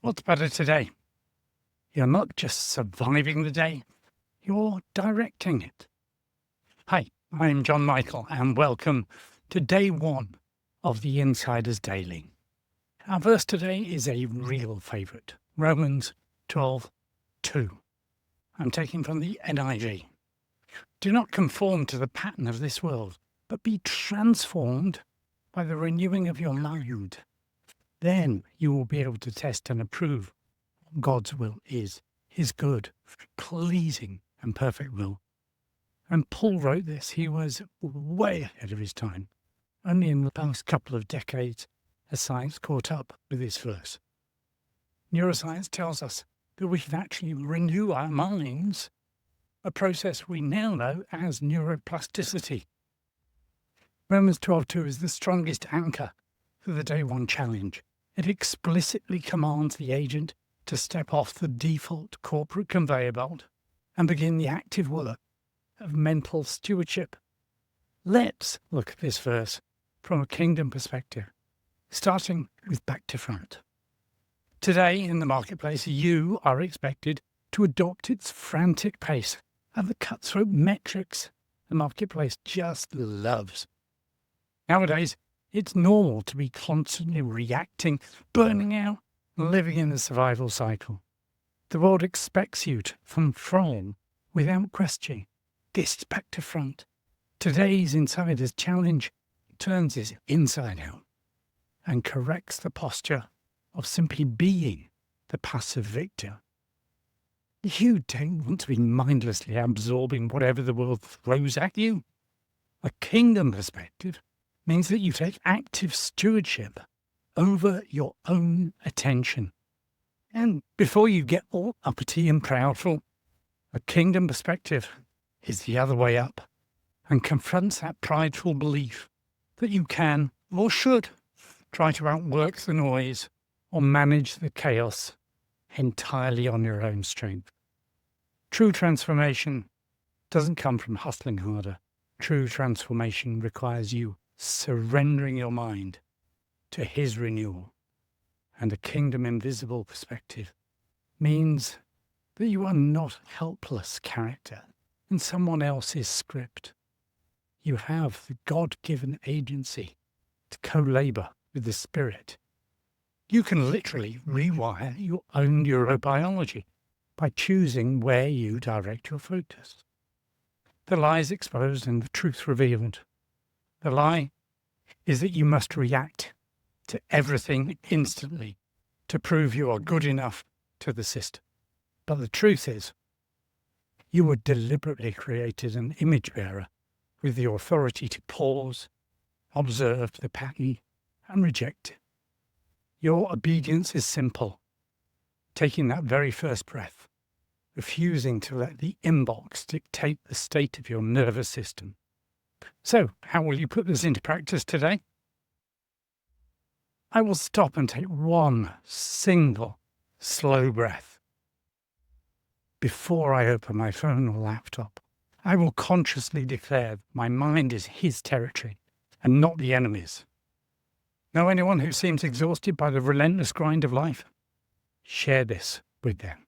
What's better today? You're not just surviving the day, you're directing it. Hi, I'm John Michael, and welcome to day one of the Insiders Daily. Our verse today is a real favourite, Romans 12:2. I'm taking from the NIV. Do not conform to the pattern of this world, but be transformed by the renewing of your mind. Then you will be able to test and approve what God's will is, his good, pleasing and perfect will. And Paul wrote this, he was way ahead of his time. Only in the past couple of decades has science caught up with this verse. Neuroscience tells us that we can actually renew our minds, a process we now know as neuroplasticity. Romans 12:2 is the strongest anchor for the day one challenge. It explicitly commands the agent to step off the default corporate conveyor belt and begin the active work of mental stewardship. Let's look at this verse from a kingdom perspective, starting with back to front. Today in the marketplace, you are expected to adopt its frantic pace and the cutthroat metrics the marketplace just loves. Nowadays, it's normal to be constantly reacting, burning out, living in the survival cycle. The world expects you to conform without question. This is back to front. Today's Insider's Challenge turns this inside out and corrects the posture of simply being the passive victor. You don't want to be mindlessly absorbing whatever the world throws at you. A kingdom perspective means that you take active stewardship over your own attention. And before you get all uppity and proudful, a kingdom perspective is the other way up and confronts that prideful belief that you can or should try to outwork the noise or manage the chaos entirely on your own strength. True transformation doesn't come from hustling harder. True transformation requires you surrendering your mind to his renewal. And a kingdom invisible perspective means that you are not helpless character in someone else's script. You have the God-given agency to co-labor with the Spirit. You can literally rewire your own neurobiology by choosing where you direct your focus. The lie is exposed and the truth revealed. The lie is that you must react to everything instantly to prove you are good enough to the system. But the truth is, you were deliberately created an image bearer with the authority to pause, observe the pattern, and reject it. Your obedience is simple. Taking that very first breath, refusing to let the inbox dictate the state of your nervous system. So, how will you put this into practice today? I will stop and take one single slow breath. Before I open my phone or laptop, I will consciously declare that my mind is his territory and not the enemy's. Know anyone who seems exhausted by the relentless grind of life? Share this with them.